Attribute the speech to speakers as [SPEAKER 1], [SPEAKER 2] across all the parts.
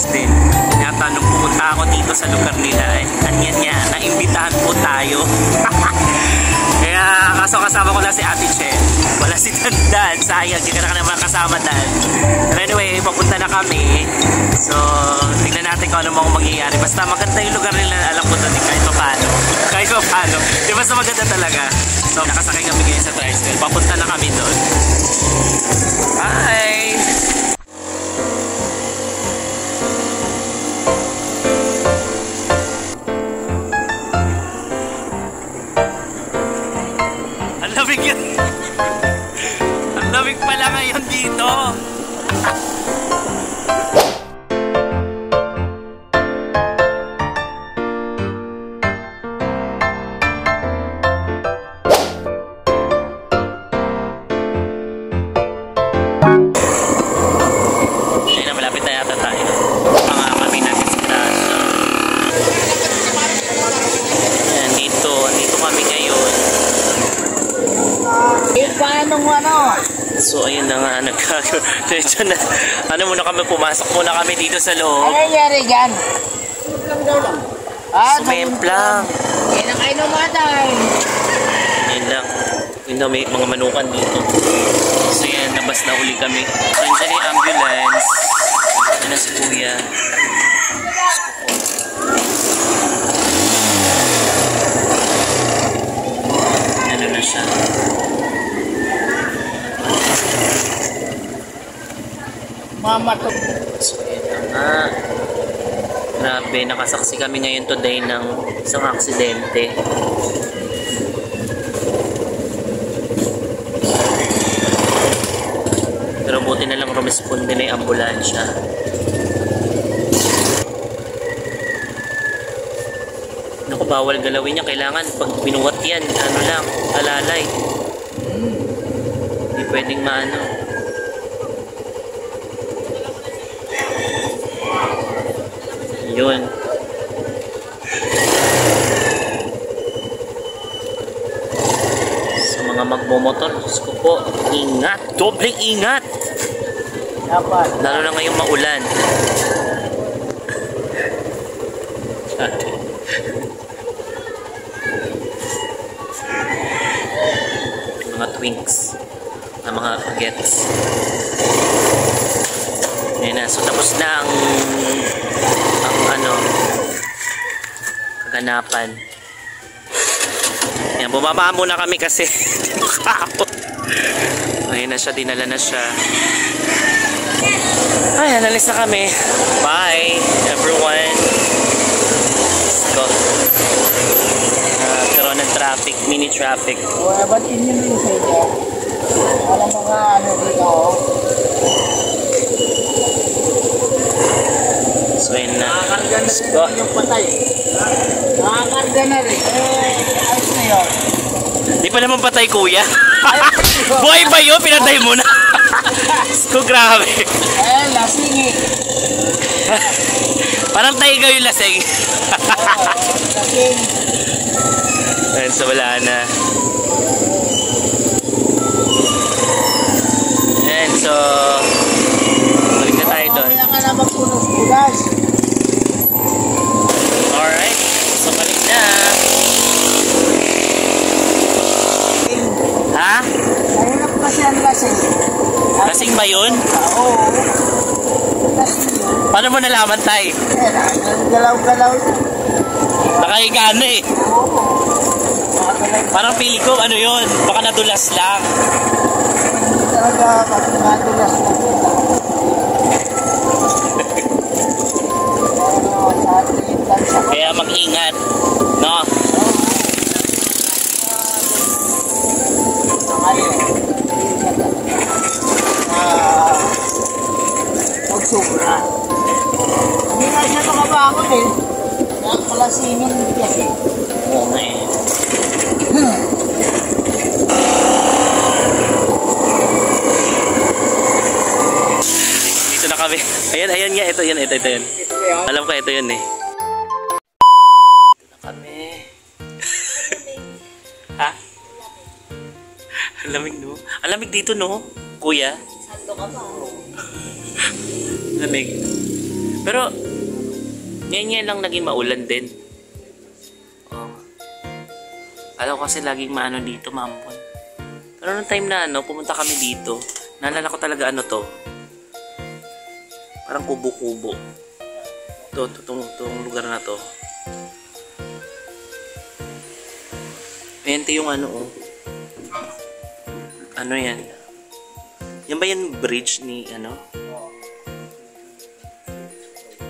[SPEAKER 1] curious din. Yata nung pumunta ako dito sa lugar nila, anyan niya, naimbitahan po tayo. Kaya kaso kasama ko lang si Ate Che. Wala si Dan. Sayang, hindi ka na naman kasama Dan. But anyway, papunta na kami. So, tignan natin kung ano mga mangyayari. Basta maganda yung lugar nila, alam ko doon kahit pa paano. Kahit pa paano. Di basta maganda talaga. So, nakasakay kami ngayon sa tricycle. Papunta na kami doon. Bye! Ang lamig yun! Ang lamig pala ngayon dito! So ayun na nga, diretso na. Ano muna kami, pumasok muna kami dito sa loob.
[SPEAKER 2] Ano nangyari dyan?
[SPEAKER 1] Sumemplang.
[SPEAKER 2] Yan ang kayo namatay.
[SPEAKER 1] Yan lang. Yun na, may mga manukan dito. So yan, nabas na uli kami. So yun dyan yung ambulance. Yan na si Kuya. Ano na siya.
[SPEAKER 2] Mama to.
[SPEAKER 1] So yun na nga. Grabe, nakasaksi kami ngayon today ng isang aksidente. Pero buti na lang rumisponde na yung ambulansya. Naku, bawal galawin niya. Kailangan pag binuwat yan, ano lang, alalay. Hindi pwedeng maano. Yun. Sa mga magmomotor, Diyos ko po, ingat! Dobleng ingat!
[SPEAKER 2] Dapat.
[SPEAKER 1] Lalo na ngayong maulan. Mga twinks na mga gets. Ayan na, so tapos na ang ano kaganapan. Ayan, bumaba muna kami kasi hindi makakapot. Ayan na siya, dinala na siya. Ayan, alis na kami. Bye everyone. Let's go. Karoon ng traffic, mini traffic.
[SPEAKER 2] Wala ba't inyo yung sa inyo? Wala mga ano dito.
[SPEAKER 1] So yun na.
[SPEAKER 2] Let's go. Yung patay. Nakakarga na rin. Ayos na yun.
[SPEAKER 1] Di pa naman patay, kuya. Buhay pa yun, pinatay mo na. So grabe.
[SPEAKER 2] Lasing eh.
[SPEAKER 1] Parang taigaw yung lasing.
[SPEAKER 2] Lasing.
[SPEAKER 1] Ayun, so wala na. Ayan, so balik na tayo doon.
[SPEAKER 2] Kaya ka na magpunos-punas.
[SPEAKER 1] Alright, so balik na. Ha?
[SPEAKER 2] Mahirap kasi ang lasing.
[SPEAKER 1] Lasing ba yun?
[SPEAKER 2] Oo. Lasing yun.
[SPEAKER 1] Paano mo nalaman, tay?
[SPEAKER 2] Galaw-galaw.
[SPEAKER 1] Nakahiga na eh. Parang pili ko, ano yun? Baka nadulas lang.
[SPEAKER 2] Hindi talaga nadulas na kita.
[SPEAKER 1] Kaya mag-ingat, no?
[SPEAKER 2] Magsubra. Hindi na siya makabangon eh. Nakalasingin kasi.
[SPEAKER 1] Oo nga eh. Dito na kami. Ayan, ayan nga. Ito yun. Alam ko ito yun eh. Dito na kami. Ha? Ang lamig no? Ang lamig dito no? Kuya?
[SPEAKER 2] Sando ka ba?
[SPEAKER 1] Lamig. Pero, ngayon lang naging maulan din. Oh. Alam ko kasi laging maano dito, maampon. Pero nung time na pumunta kami dito, naalala ko talaga to. Parang kubo-kubo. Itong lugar na to. Ayan yung Ano yan? Yan ba yung bridge ni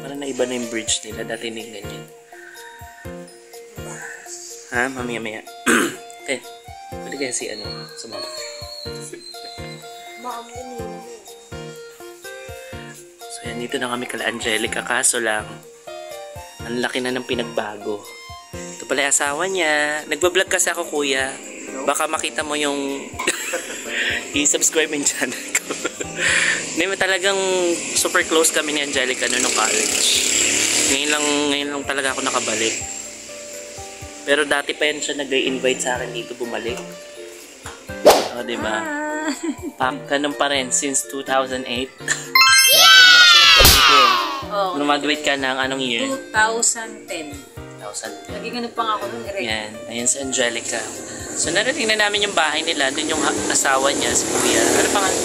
[SPEAKER 1] Parang naiba na yung bridge nila. Dati hindi ganyan. Ha? Mamaya-maya. Okay. Pwede kaya si sumama. So yan, dito na kami kala Angelica. Kaso lang, ang laki na ng pinagbago. Ito pala yung asawa niya. Nagbablog kasi ako, kuya. Baka makita mo yung i-subscribe yung channel ko. Hindi mo talagang super close kami ni Angelica nung college. Ngayon lang talaga ako nakabalik. Pero dati pa yan siya nag-invite sa akin dito bumalik. O, diba? Ganun pa rin since 2008.
[SPEAKER 3] Oh,
[SPEAKER 1] Graduate ka ng anong year?
[SPEAKER 3] 2010.
[SPEAKER 1] 2010.
[SPEAKER 3] Naging ano pa nga ako nun, Eric.
[SPEAKER 1] Yan. Ayan si Angelica. So, narating na namin yung bahay nila. Doon yung asawa niya, si Kuya. Ano pangalan?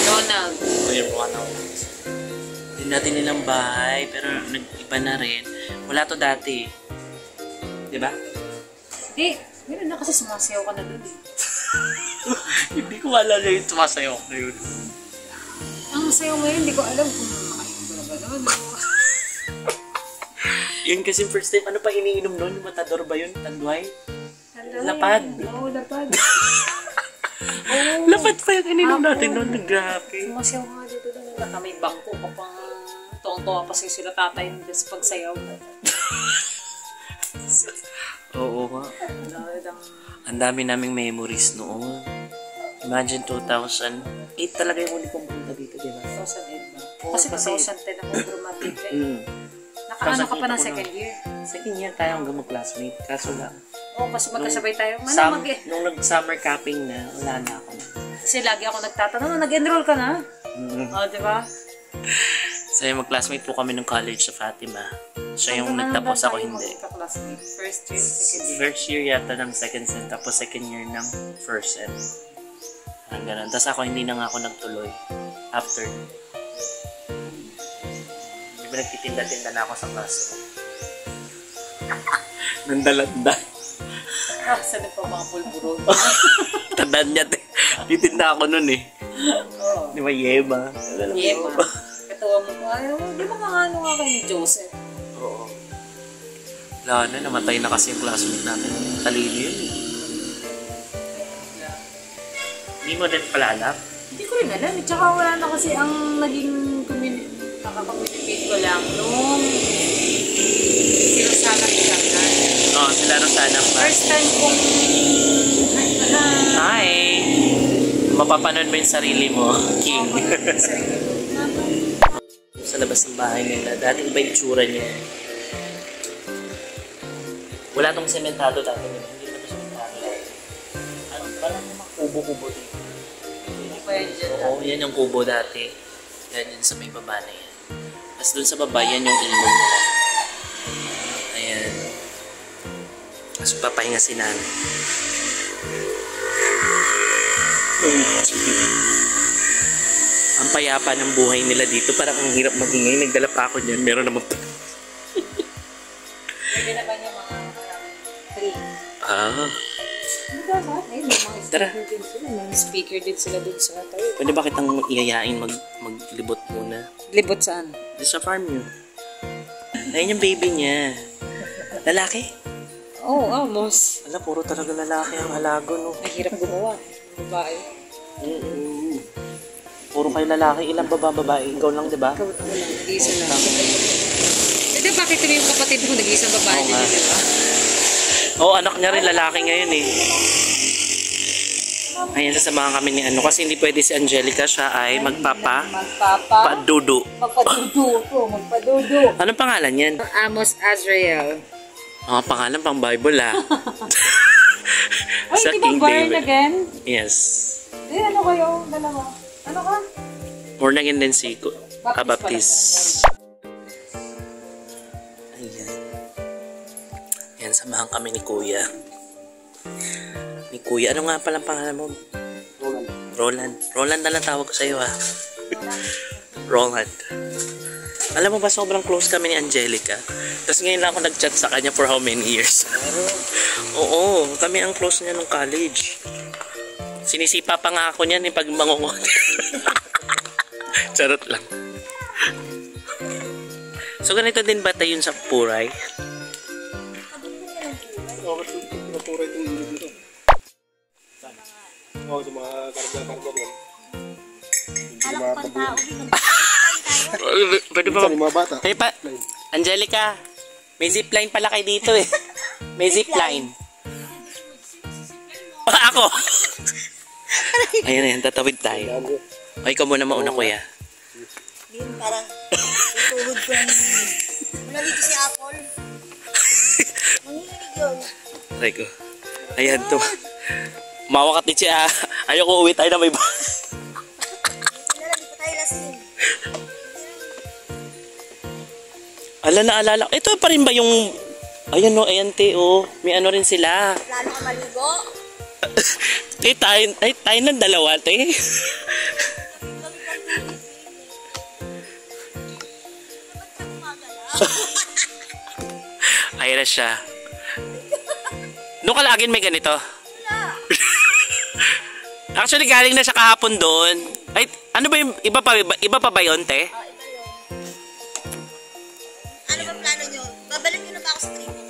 [SPEAKER 3] Ronald.
[SPEAKER 1] Kuya Ronald. Din natin nilang bahay, pero nag-iba na rin. Wala to dati. Diba?
[SPEAKER 3] Hindi. Meron na kasi sumasayaw ka na dun.
[SPEAKER 1] Hindi ko maalala yung sumasayaw ko na yun.
[SPEAKER 3] Ang sayaw ngayon, hindi ko alam kung makakita ba.
[SPEAKER 1] Yun kasi first time, ano pa iniinom nun? Yung matador ba yun? Tanduay? Lapad.
[SPEAKER 3] Oo, lapad.
[SPEAKER 1] Lapad pa yung ininom natin nun. Grabe.
[SPEAKER 3] Sumasayaw nga dito doon. May bangko ka pang tuwang-tuwa pa sila tatay nila sa pagsayaw.
[SPEAKER 1] Oo nga. Ang dami naming memories noon. Imagine 2008 talaga yung uli kong punta dito, di ba?
[SPEAKER 3] 2008 ba?
[SPEAKER 1] Oo,
[SPEAKER 3] Kasi
[SPEAKER 1] kasi
[SPEAKER 3] 2010 ako graduate eh. Nakaano
[SPEAKER 1] Kasi
[SPEAKER 3] ka pa ng
[SPEAKER 1] kita ko
[SPEAKER 3] second year?
[SPEAKER 1] Second year tayo hanggang mag-classmate. Kaso lang.
[SPEAKER 3] Oo, kasi magkasabay tayo. Malamag eh.
[SPEAKER 1] Nung nag-summer capping na, wala na ako na.
[SPEAKER 3] Kasi lagi ako nagtatanong, nag-enroll ka na? Oo, di ba?
[SPEAKER 1] So yung mag-classmate po kami ng college sa Fatima. Siya yung nagtapos, ako hindi.
[SPEAKER 3] First year, second year.
[SPEAKER 1] First year yata ng second sem, tapos second year ng first sem. Ganun. Tapos ako hindi na nga ako nagtuloy. After. Di ba nagtitinda-tinda na ako sa class ko? Nandalanda.
[SPEAKER 3] Ah, saan pa mga pulburo?
[SPEAKER 1] Tandaan niya. Titinda ako nun eh.
[SPEAKER 3] Oo.
[SPEAKER 1] Di ba, Yema?
[SPEAKER 3] Yema. Katawa mo ko, ayaw, di ba mga ano nga kayo ni Joseph?
[SPEAKER 1] Oo. Wala na, namatay na kasi yung classmate natin. Talino yun eh. Hindi mo din pala alam?
[SPEAKER 3] Hindi ko rin alam. Tsaka wala na kasi ang naging nakaka-communicate ko lang nung sila sana isangan.
[SPEAKER 1] Oo, sila Rosana pa.
[SPEAKER 3] First time kong...
[SPEAKER 1] Hi! Mapapanood mo yung sarili mo, King. Sa labas ng bahay nila. Dati iba yung tsura niya. Wala tong sementado dati. Hindi na ito sementado. Ano, parang mga kubo-kubo dito. Oo, yan yung kubo dati. Yan sa may baba na yan. Tapos dun sa baba, yan yung ilog nila. Ayan. Tapos papahinga si nanay. Ang payapa ng buhay nila dito. Parang ang hirap magingay. Nagdala pa ako dyan. Meron naman pa.
[SPEAKER 3] Pwede na ba niya mga free?
[SPEAKER 1] Ah.
[SPEAKER 3] Tara. May speaker din sila dun sa tayo.
[SPEAKER 1] Pwede ba kitang iayain maglibot muna?
[SPEAKER 3] Libot saan?
[SPEAKER 1] Doon sa farm niyo. Ayun yung baby niya. Lalaki?
[SPEAKER 3] Oo, almost.
[SPEAKER 1] Wala, puro talaga lalaki ang halago, no?
[SPEAKER 3] Mahirap gumawa. Babae.
[SPEAKER 1] Puro kayo lalaki. Ilang babae? Ikaw lang, di ba?
[SPEAKER 3] Ikaw lang, nag-iisa lang. Hindi, bakit kami yung kapatid mo nag-iisang babae
[SPEAKER 1] Oo
[SPEAKER 3] din,
[SPEAKER 1] nga.
[SPEAKER 3] di ba?
[SPEAKER 1] Oo, anak niya rin lalaki ngayon eh. Ayan, sasamahan kami ni ano. Kasi hindi pwede si Angelica. Siya ay padudu.
[SPEAKER 3] Magpadudu.
[SPEAKER 1] Anong pangalan yan?
[SPEAKER 3] Amos Azrael.
[SPEAKER 1] Mga pangalan pang Bible ah.
[SPEAKER 3] Ay,
[SPEAKER 1] Sa
[SPEAKER 3] di ba
[SPEAKER 1] King
[SPEAKER 3] born
[SPEAKER 1] David.
[SPEAKER 3] again?
[SPEAKER 1] Yes.
[SPEAKER 3] Eh, ano kayo? Dalawa. Ano ka?
[SPEAKER 1] Born again din si Baptist. Samahan kami ni Kuya. Ni Kuya, ano nga palang pangalan mo?
[SPEAKER 2] Roland.
[SPEAKER 1] Roland. Roland na lang tawag ko sa'yo ha. Roland. Alam mo ba, sobrang close kami ni Angelica. Tapos ngayon lang ako nag-chat sa kanya for how many years? Oo, kami ang close niya nung college. Sinisipa pa nga ako niyan pag mangungot. Charot lang. So ganito din ba tayo yun sa Puray?
[SPEAKER 2] Oo, kasi napuray itong ilog dito. Oo, sa mga karga-karga doon.
[SPEAKER 3] Alam ko pang tao.
[SPEAKER 1] Pwede ba?
[SPEAKER 2] Minsan yung mga bata.
[SPEAKER 1] Hey pa, Angelica, may zipline pala kayo dito eh. May zipline. Ako! Ayan, tatawid tayo. O, ikaw muna mauna, Kuya.
[SPEAKER 4] Yun, parang tuhod ko yung... Mula dito si Apple. Manginig yun.
[SPEAKER 1] Try ko. Ayan to. Mawakat din siya. Ayoko uwi tayo na may
[SPEAKER 4] Wala, di pa tayo lasing.
[SPEAKER 1] Naalala. Ito pa rin ba yung... Ayan o, ayan te o. May ano rin sila.
[SPEAKER 4] Plano ka maligo.
[SPEAKER 1] Tayo ng dalawa te. Ayan na siya. Doon ka laging may ganito? Actually, galing na siya kahapon doon. Ay, ano ba yung... Iba pa ba yun, te?
[SPEAKER 4] Oh, iba yun. Ano ba plano nyo? Babalik nyo na ba ako sa trip mo?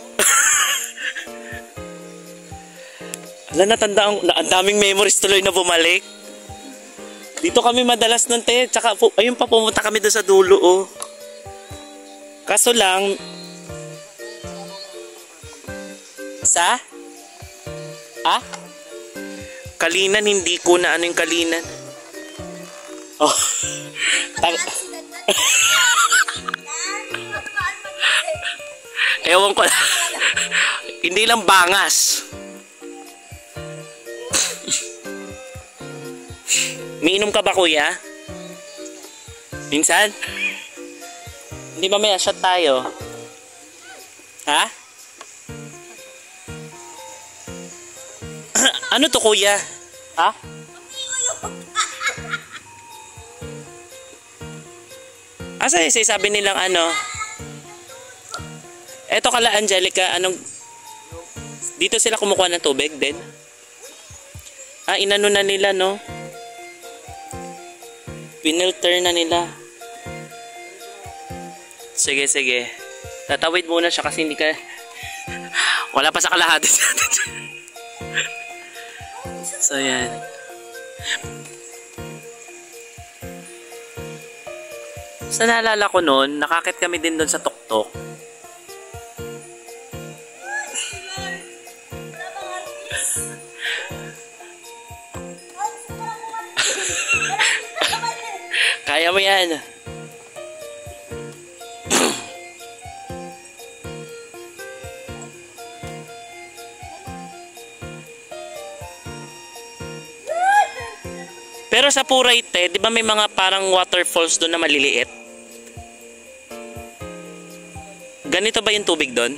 [SPEAKER 1] Natanda ang daming memories tuloy na bumalik. Dito kami madalas nun, te. Tsaka, ayun pa, pumunta kami doon sa dulo, oh. Kaso lang... Sa? Ah? Kalinan, hindi ko na ano yung Kalinan. Oh. Ewan ko. Hindi lang bangas. Miinom ka ba, Kuya? Minsan? Hindi mamaya, shot tayo. Ha? Ano to, Kuya? Ha? Asa sabi nilang ano? Eto kala Angelica, anong... Dito sila kumukuha ng tubig din? Inano na nila, no? Pinilter na nila. Sige. Tatawid muna siya kasi hindi ka... Wala pa sa kalahati sa atin. So, yan. Sa naalala ko noon, nakakit kami din doon sa tuktok. Kaya mo yan. Pero sa Puray, te, di ba may mga parang waterfalls doon na maliliit? Ganito ba yung tubig doon?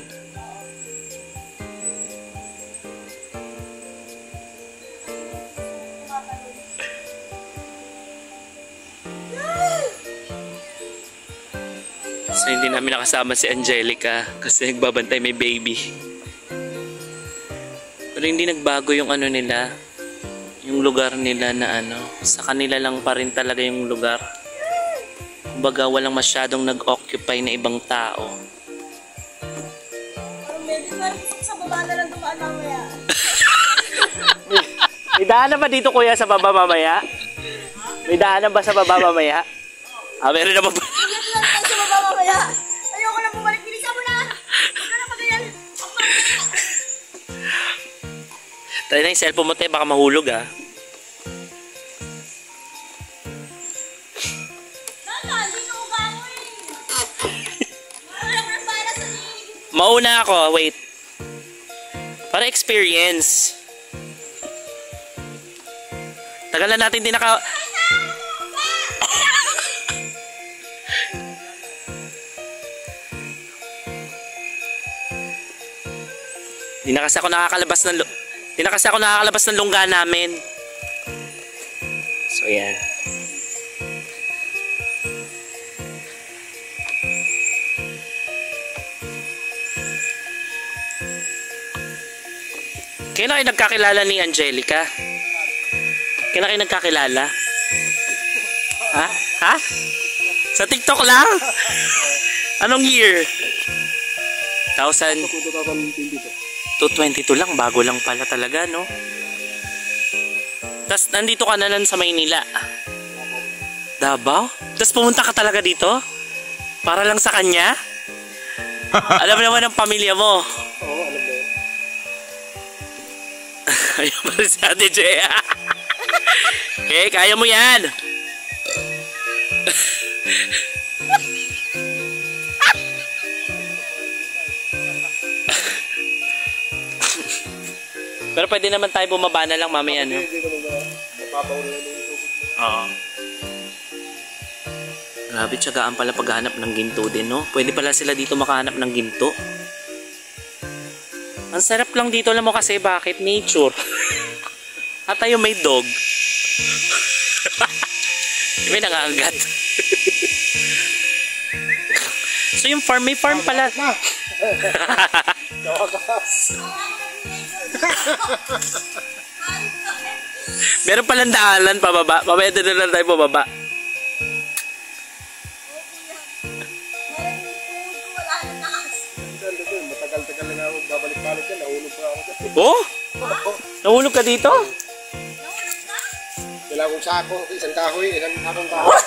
[SPEAKER 1] So hindi namin nakasama si Angelica kasi nagbabantay may baby. Pero hindi nagbago yung ano nila, yung lugar nila na ano, sa kanila lang pa rin talaga yung lugar. Kumbaga walang masyadong nag-occupy na ibang tao.
[SPEAKER 4] Maybe parang sa baba na lang dumaan mamaya.
[SPEAKER 1] May daanan ba dito, Kuya, sa baba mamaya? May daanan ba sa baba mamaya? Meron naman ba?
[SPEAKER 4] Sa baba mamaya. Ayoko na bumalik. Bilisan mo na. Huwag ka na magayan.
[SPEAKER 1] Tayo na yung cellphone mo, te, baka mahulog ah. Mauna ako, wait. Para experience. Tagal na natin din naka... Di na kasi ako nakakalabas ng lungga namin. So, yan. Kailan kayo nagkakilala ni Angelica? Kailan kayo nagkakilala? Ha? Ha? Sa TikTok lang? Anong year? 2022 lang. Bago lang pala talaga, no? Tapos nandito ka na lang sa Maynila. Davao? Tapos pumunta ka talaga dito? Para lang sa kanya? Alam naman ng pamilya mo.
[SPEAKER 2] Oo, alam mo.
[SPEAKER 1] Ayaw pa rin si Ate Jea. Okay, kaya mo yan. Pero pwede naman tayo bumaba na lang mamaya, no?
[SPEAKER 2] Hindi naman ba? Mapapaw na yung tubig.
[SPEAKER 1] Oo. Grabe, tiyagaan pala paghanap ng ginto din, no? Pwede pala sila dito makahanap ng ginto. Ang sarap lang dito, alam mo kasi bakit? Nature. At tayo may dog. May nangangagat. So yung farm, may farm pala. Meron palang daanan pababa. Mamaya din na lang tayo pababa.
[SPEAKER 2] Matagal-tagal na nga ako babalik-balik yan. Nahulog pa ako.
[SPEAKER 1] Oh? Nahulog ka dito?
[SPEAKER 2] Kailangan kong sako. Isang kahoy. Isang sakong kahoy.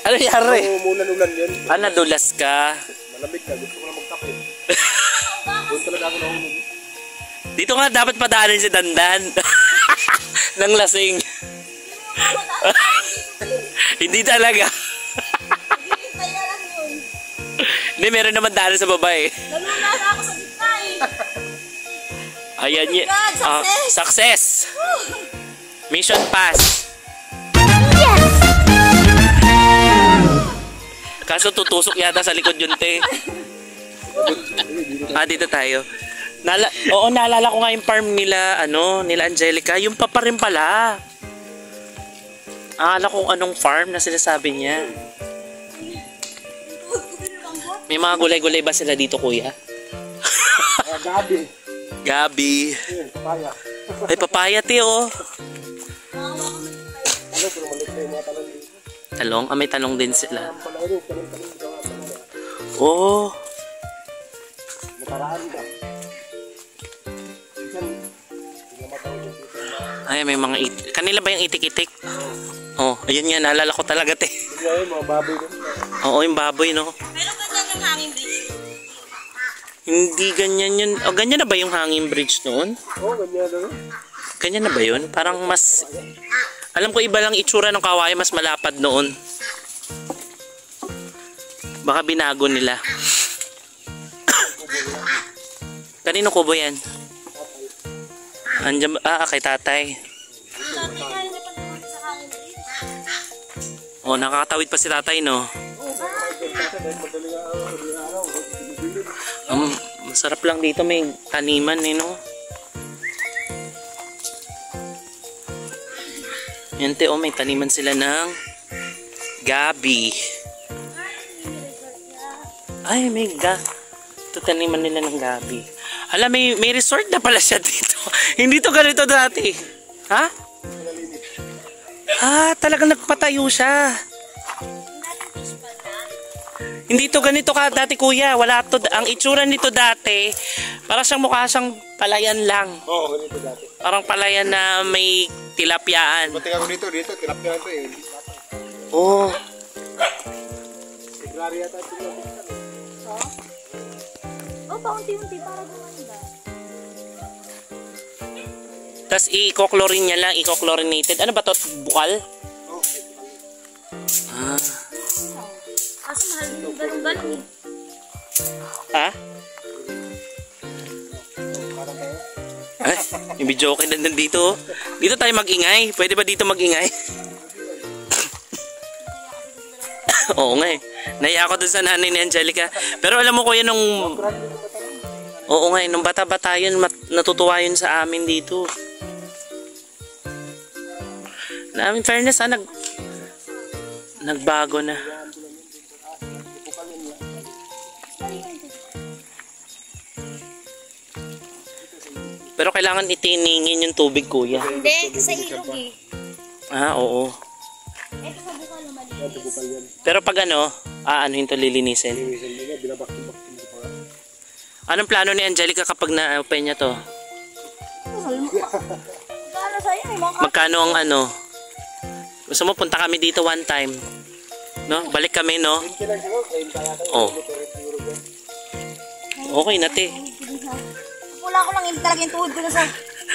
[SPEAKER 1] Ano nangyari?
[SPEAKER 2] Umulan-ulan yun.
[SPEAKER 1] Ah, nadulas ka.
[SPEAKER 2] Malamig ka. Gusto ko na magtapit. Doon talaga ako nahulog.
[SPEAKER 1] Dito nga dapat padaanin si Dandan. Nang lasing. Hindi talaga. Hindi, meron naman daanan sa baba eh.
[SPEAKER 4] Nalula na ako sa gitna eh.
[SPEAKER 1] Ayan
[SPEAKER 4] Oh my God, success!
[SPEAKER 1] Success! Mission pass.
[SPEAKER 4] Yes!
[SPEAKER 1] Kaso tutusok yata sa likod yun, te. Ah, dito tayo. Oo, naalala ko nga yung farm nila, nila Angelica. Yung papa rin pala. Akala kong anong farm na sinasabi niya. May mga gulay-gulay ba sila dito, kuya?
[SPEAKER 2] Gabi.
[SPEAKER 1] Gabi.
[SPEAKER 2] Papaya.
[SPEAKER 1] Ay, papaya, te, oh.
[SPEAKER 2] Ano, pero maliit na yung mga talong dito.
[SPEAKER 1] Talong? Ah, may talong din sila.
[SPEAKER 2] Talong.
[SPEAKER 1] Oh.
[SPEAKER 2] Nakaraan ba? Minsan, hindi matawag yung dito.
[SPEAKER 1] Ay, may mga kanila ba yung itik-itik? Oh, ayun nga, naalala ko talaga, te.
[SPEAKER 2] Hindi nga yun, mga baboy doon.
[SPEAKER 1] Oo, yung baboy, no?
[SPEAKER 4] Meron ba dyan yung hanging bridge?
[SPEAKER 1] Hindi ganyan yun. O, ganyan na ba yung hanging bridge noon?
[SPEAKER 2] Oo, ganyan doon.
[SPEAKER 1] Ganyan na ba yun? Parang mas... Alam ko iba lang itsura ng kawayan, mas malapad noon. Baka binago nila. Kanino kubo yan? Andiyan, kay tatay.
[SPEAKER 4] Dati kaya niya pa naman sa hanging bridge.
[SPEAKER 1] Oh, nakakatawid pa si tatay, no? Masarap lang dito, may taniman, eh, no? Yan, te, oh, may taniman sila ng gabi. Ay, may ito taniman nila ng gabi. Alam, may resort na pala siya dito. Hindi to ganito dati. Ha? Talagang nagpatayo siya. Hindi to ganito ka dati, kuya. Wala to. Ang itsura nito dati, para siyang mukha siyang palayan lang.
[SPEAKER 2] Oo, ganito dati.
[SPEAKER 1] Parang palayan na may tilapyaan.
[SPEAKER 2] Ba't ako dito, tinapyan ito eh.
[SPEAKER 1] Oh.
[SPEAKER 2] February yata ito lang.
[SPEAKER 4] Oh, paunti-unti para gumanda.
[SPEAKER 1] Tapos i-chlorine niya lang, i-chlorinated. Ano ba to? Bukal?
[SPEAKER 4] Kaso mahal din yung galong-galong eh.
[SPEAKER 1] Ha? Ay, yung video okay na nandito. Dito tayo mag-ingay. Pwede ba dito mag-ingay? Oo nga eh. Naiya ako dun sa nanay ni Angelica. Pero alam mo kuya nung... Oo nga, nung bata-bata yun, natutuwa yun sa amin dito. Na, in fairness, nagbago na. Pero kailangan itiningin yung tubig, kuya.
[SPEAKER 4] Hindi, sa ilog eh.
[SPEAKER 1] Ah, oo.
[SPEAKER 4] Ito sa bukal malinis.
[SPEAKER 1] Pero pag ano ito lilinisin? Anong plano ni Angelica kapag na-open niya to?
[SPEAKER 4] Magkano sa'yo eh, mga
[SPEAKER 1] Magkano ang ano? Gusto mo punta kami dito one time? No? Balik kami, no? Oh. Okay na, te.
[SPEAKER 4] wala ko lang talaga yung tuhod ko na sa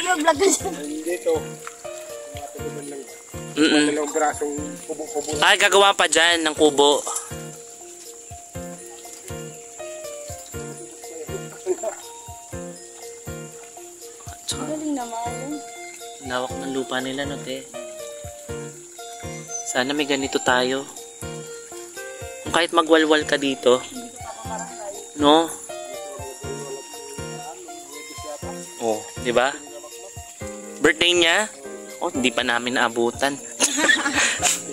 [SPEAKER 4] vlog na dyan.
[SPEAKER 2] Dito. Dalawang brasong kubo-kubo.
[SPEAKER 1] Ay, gagawa pa dyan ng kubo.
[SPEAKER 4] Galing naman.
[SPEAKER 1] Lawak ng lupa nila, no, te? Sana may ganito tayo. Kung kahit magwalwal ka dito. No? Oh, di ba? Birthday niya? Oh, hindi pa namin naabutan.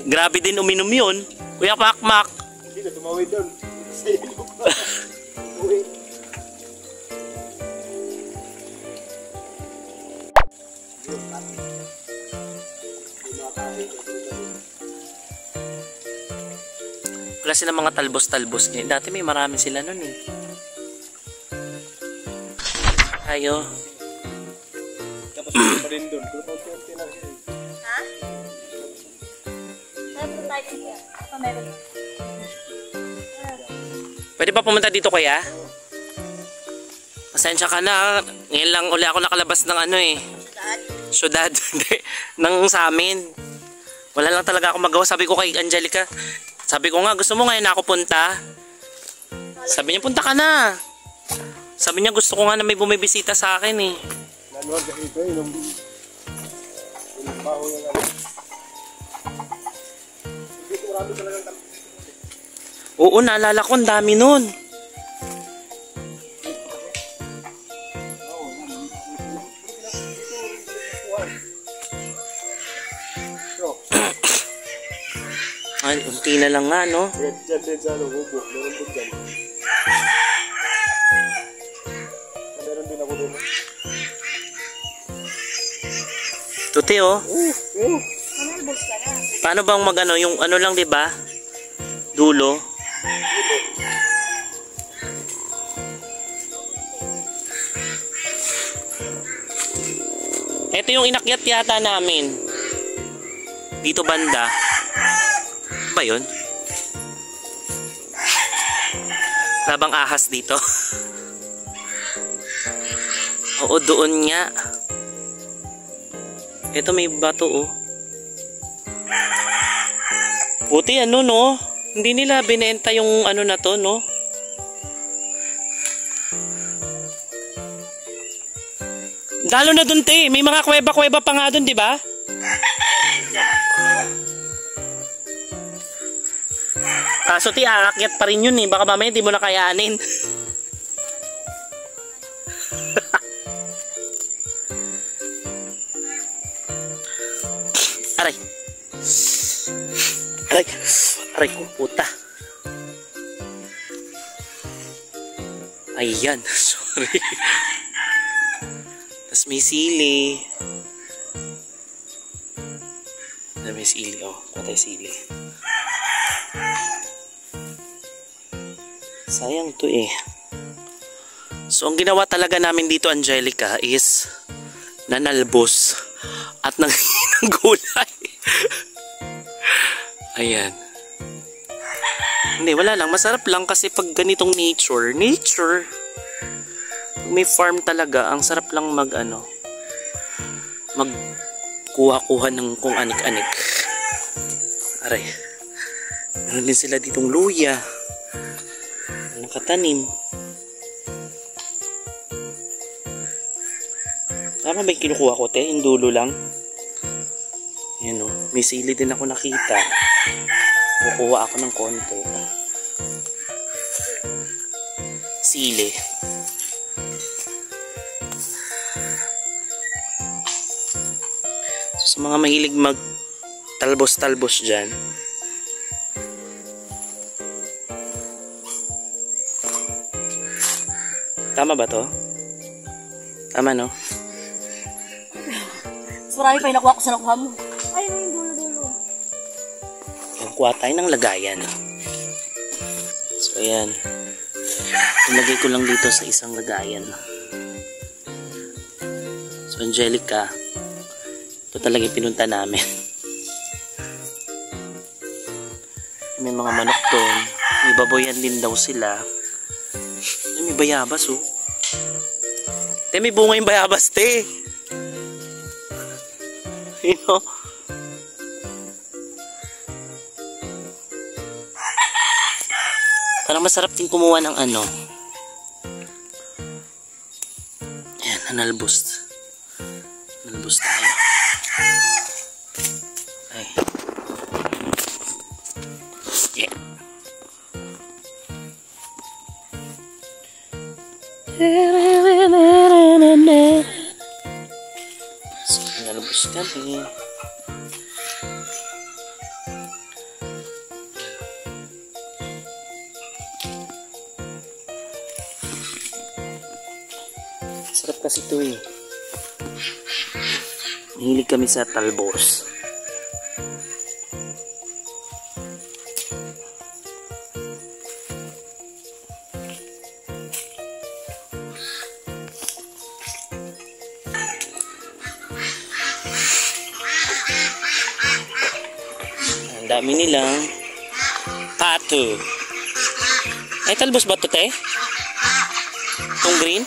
[SPEAKER 1] Grabe din uminom yun. Kuya Pakmak.
[SPEAKER 2] Hindi na tumawid doon. Sa ilog.
[SPEAKER 1] Wala silang mga talbos-talbos niya. Dati may marami sila nun eh. Ayo.
[SPEAKER 2] Tapos pa rin doon.
[SPEAKER 4] Ha? Meron tayo dito. Ito meron.
[SPEAKER 1] Pwede ba pumunta dito, kuya? Pasensya ka na. Ngayon lang uli ako nakalabas ng ano eh. Syudad. Nang sa amin. Wala lang talaga ako magawa. Sabi ko kay Angelica, sabi ko nga, gusto mo ngayon ako punta? Sabi niya, punta ka na. Sabi niya, gusto ko nga na may bumibisita sa akin eh.
[SPEAKER 2] Nanuwag kasi ito eh. Yung baho yung ano. Hindi ko marami talagang kami.
[SPEAKER 1] Oo, naalala ko, ang dami nun. Ay, unti na lang nga, no?
[SPEAKER 2] Diyan din sa ano, hubo. Meron din dyan. Meron din ako doon.
[SPEAKER 1] Tuti, oh.
[SPEAKER 4] Manalbos ka na.
[SPEAKER 1] Paano bang magano yung ano lang, 'di ba? Dulo. Ito yung inakyat yata namin. Dito banda. Ba 'yun? Labang ahas dito. Oo, doon nga. Ito may bato, oh. Puti ano, no? Hindi nila binenta yung ano na to, no? Lalo na dun, te. May mga kuweba-kuweba pa nga dun, di ba? Kaso, te, aakyat pa rin yun, eh. Baka mamaya di mo na kayanin. Aray. Aray. Aray ko, puta. Ayan. Sorry. Tapos may sili. May sili, oh. Patay sili. Sayang to eh. So, ang ginawa talaga namin dito, Angelica, is nanalbos at ng gulay. Ayan. Hindi, wala lang. Masarap lang kasi pag ganitong nature. Pag may farm talaga, ang sarap lang magkuha-kuha ng kung anik-anik. Aray. Meron din sila ditong luya. Nakatanim. Tama ba yung kinukuha ko, te? Yung dulo lang. Yan o. May sili din ako nakita. Kukuha ako ng konti. Sili. Sa mga mahilig mag talbos-talbos dyan. Tama ba to? Tama, no?
[SPEAKER 4] Mas marami pa yung nakuha ko sa nakuha mo. Ay, yung dulo-dulo.
[SPEAKER 1] Kuha tayo ng lagayan. So, ayan. Ilagay ko lang dito sa isang lagayan. So, Angelica, ito talaga yung pinunta namin. May mga manok doon. May baboyan din daw sila. Ay, may bayabas, oh. Te, may bunga yung bayabas, te. You know? Parang masarap din kumuha ng ano. Ayan, nalbos. Nalbos tayo. Ay. Yeah. So, nalbos kami. Sarap kasi ito eh. Mahilig kami sa talbos. Ang dami nilang pato. Ay, talbos ba ito, te? Itong green?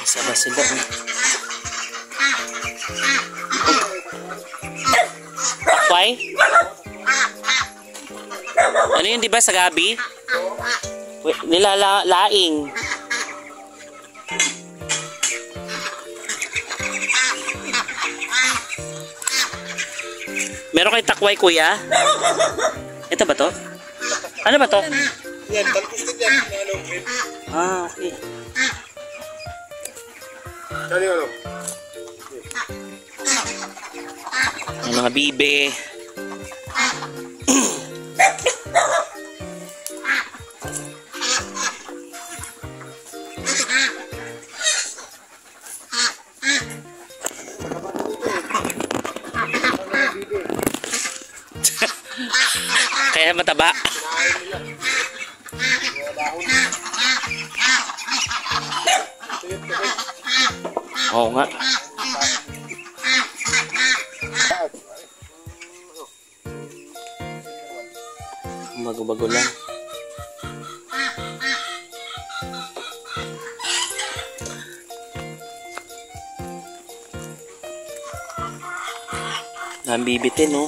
[SPEAKER 1] Isa ba sila? Pakpay? Ano yun, di ba, sa gabi? Nilalaing. Meron kayong takway, kuya? Ito ba to? Ano ba to?
[SPEAKER 2] Yan, talpos din yan.
[SPEAKER 1] Ah, okay.
[SPEAKER 2] Kali ano?
[SPEAKER 1] May mga bibe. Kaya mataba. Oo nga. Bago-bago lang. Nambibitin, no?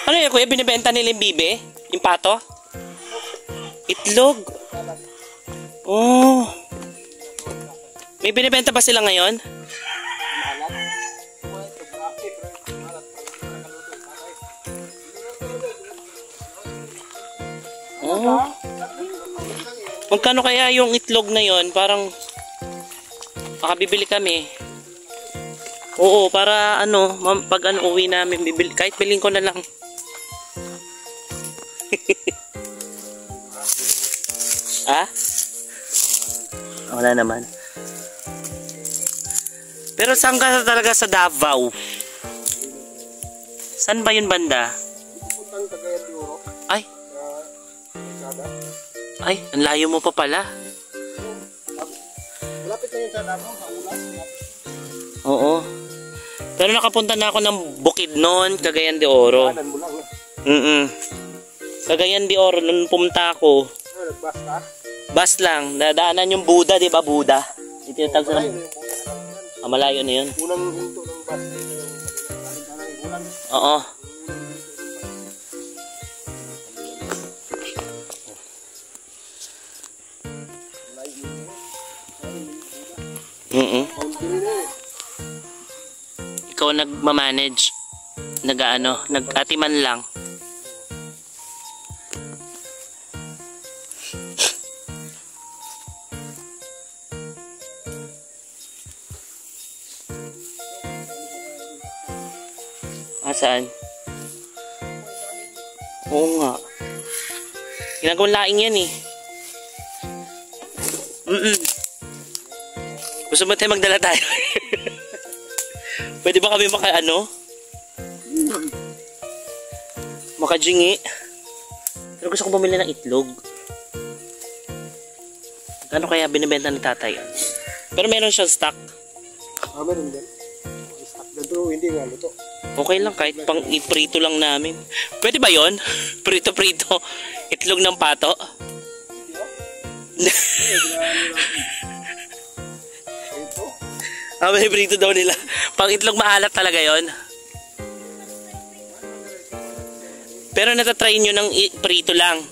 [SPEAKER 1] Ano yun, kuya? Binibenta nila yung bibe? Yung pato? Itlog? Oh. May binibenta ba sila ngayon? Oh. Magkano kaya yung itlog na yon? Parang makabibili kami. Oo, para ano, pag ano uwi namin, bibili, kahit bilhin ko na lang. Ah? Wala naman. Pero saan ka talaga sa Davao? Saan ba yun banda? Ay. Ay, ang layo mo pa pala.
[SPEAKER 2] Malapit na yun sa Davao, sa ulas.
[SPEAKER 1] Oo. Pero nakapunta na ako ng Bukidnon, Cagayan de Oro. Cagayan de Oro, nung pumunta ako.
[SPEAKER 2] Nagbas ka?
[SPEAKER 1] Bus lang, dadaanan yung Buda, di ba Buda? Ito yung tag sa... malayo na yun.
[SPEAKER 2] Unang hinto ng bus.
[SPEAKER 1] Oo. Ikaw nagmamanage, nag-atiman lang. Nasaan? Oo nga. Ginagawang laing yan eh. Gusto mo tayo magdala tayo? Pwede ba kami makajingi? Pero gusto ko bumili ng itlog. Ano kaya binibenta ng tatay? Pero meron siyang stock.
[SPEAKER 2] Meron din. Stock na doon, hindi nga luto.
[SPEAKER 1] Okay lang, kahit pang iprito lang namin. Pwede ba yon? Prito-prito. Itlog ng pato. May prito daw nila. Pang itlog maalat talaga yon. Pero natatry nyo ng prito lang.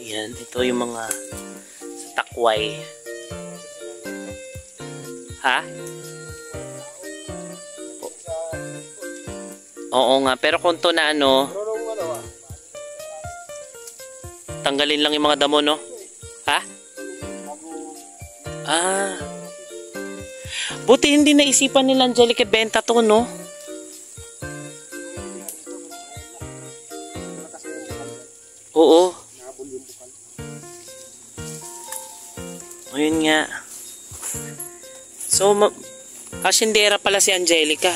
[SPEAKER 1] Yan, ito yung mga sa takway. Ha? Oo nga, pero kung to na tanggalin lang yung mga damo, no? Ha? Buti hindi naisipan nila Angelica benta to, no? Oo. Ayun nga. So, kasyendera pala si Angelica.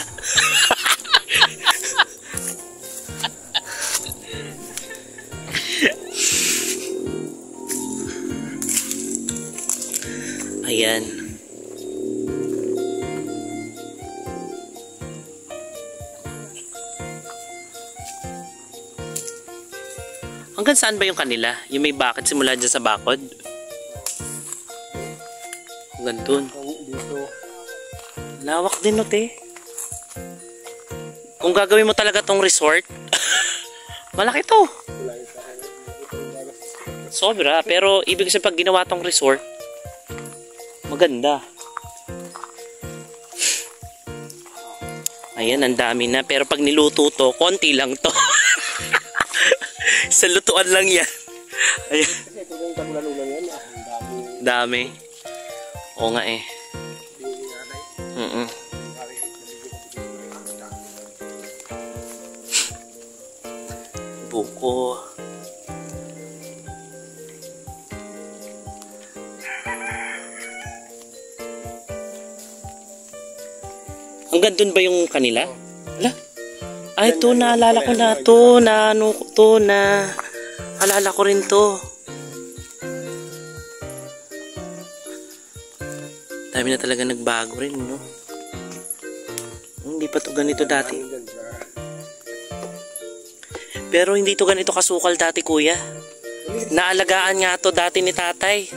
[SPEAKER 1] Ayan. Hanggang saan ba yung kanila? Yung may bakit simula dyan sa bakod? Hanggang dun. Lawak din, no, te. Kung gagawin mo talaga tong resort, malaki to. Sobra. Pero ibig sabihin pag ginawa tong resort, maganda. Ayan, ang dami na. Pero pag niluto to, konti lang to. Sa lutuan lang yan. Ayan. Dami. Oo nga eh. Buko. Hanggang dun ba yung kanila? Wala. Ay, ito, naalala ko na. Alala ko rin to. Dami na talaga nagbago rin, no? Hindi pa to ganito dati. Pero hindi to ganito kasukal dati, kuya. Naalagaan nga to dati ni tatay.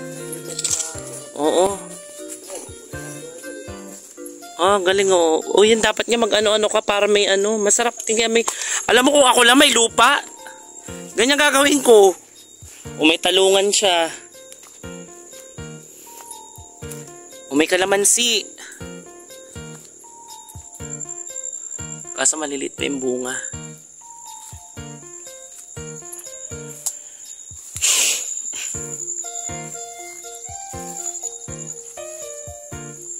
[SPEAKER 1] Oo. Galing oh. O yan dapat nga mag-ano-ano ka para may masarap. Tingnan may. Alam mo kung ako lang may lupa. Ganyan gagawin ko. O may talungan siya. O may kalamansi. Kaso maliliit pa yung bunga.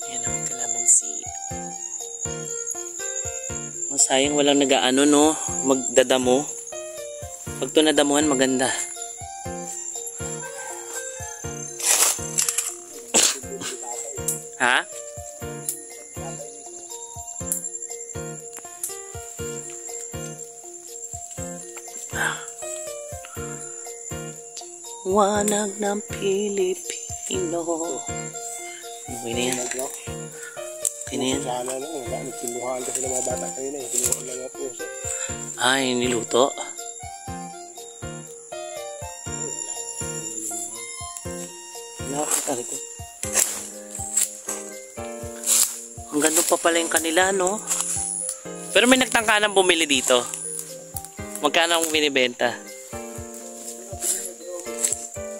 [SPEAKER 1] Yan ang kalamansi. Sayang walang nag-aano, no? Magdadamo. Pag ito nadamuhan, maganda. Ha? Wanag ng Pilipino. Okay na yan. Okay na yan.
[SPEAKER 2] Sana nagsiluhan kasi ng mga bata kayo na eh. Sinuhan lang ang puso.
[SPEAKER 1] Ay, niluto. Nakakita ko. Hanggang doon pa pala yung kanila, no? Pero may nagtangka ng bumili dito. Magkano ang binibenta?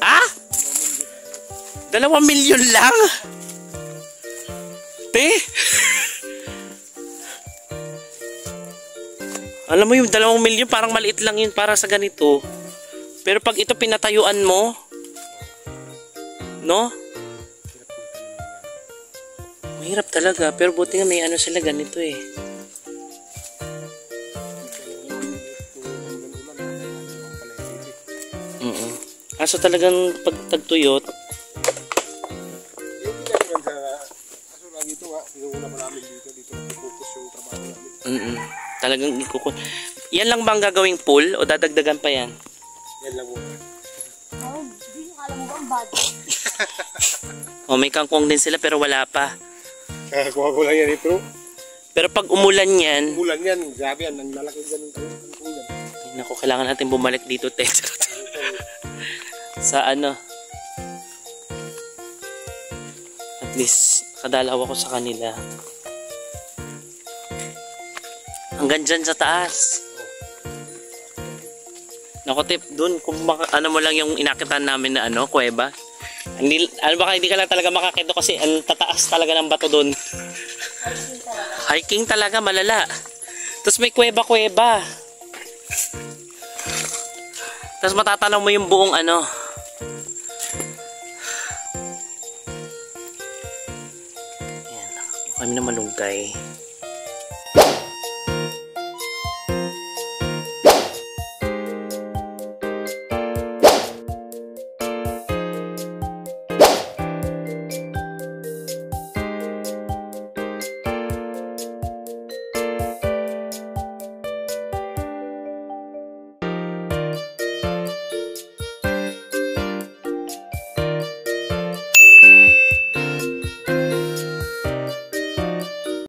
[SPEAKER 1] Ah? 2 milyon lang? Te? Alam mo yung 2 milyon parang maliit lang yun para sa ganito. Pero pag ito pinatayuan mo, no? Mahirap talaga. Pero buti nga may ano sila ganito eh. Kaso talagang pag tagtuyot,
[SPEAKER 2] Yung pinagawa sa... Kaso lang ito nga, pinuna pa namin dito focus yung trabaho namin.
[SPEAKER 1] talagang ikukun. Yan lang bang gagawing pool o dadagdagan pa yan?
[SPEAKER 2] Yan lang mo.
[SPEAKER 4] Oh, hindi ko alam mo ba ang bad?
[SPEAKER 1] O may kangkong din sila pero wala pa.
[SPEAKER 2] Kakakuha ko lang yan bro.
[SPEAKER 1] Pero pag umulan yan,
[SPEAKER 2] Ulan yan, grabe yan, ang lalaki yan ng ulan.
[SPEAKER 1] ay, naku, kailangan natin bumalik dito, te. Sa ano, at least kadalaw ako sa kanila. Hanggang dyan sa taas. Naku, tip, dun, kung ano mo lang yung inakitan namin na ano, kuweba. Hindi, ano baka hindi ka lang talaga makakito kasi ang tataas talaga ng bato dun. Hiking talaga, malala. Tapos may kuweba-kuweba. Tapos matatanaw mo yung buong ano. Ayan, kami na malunggay.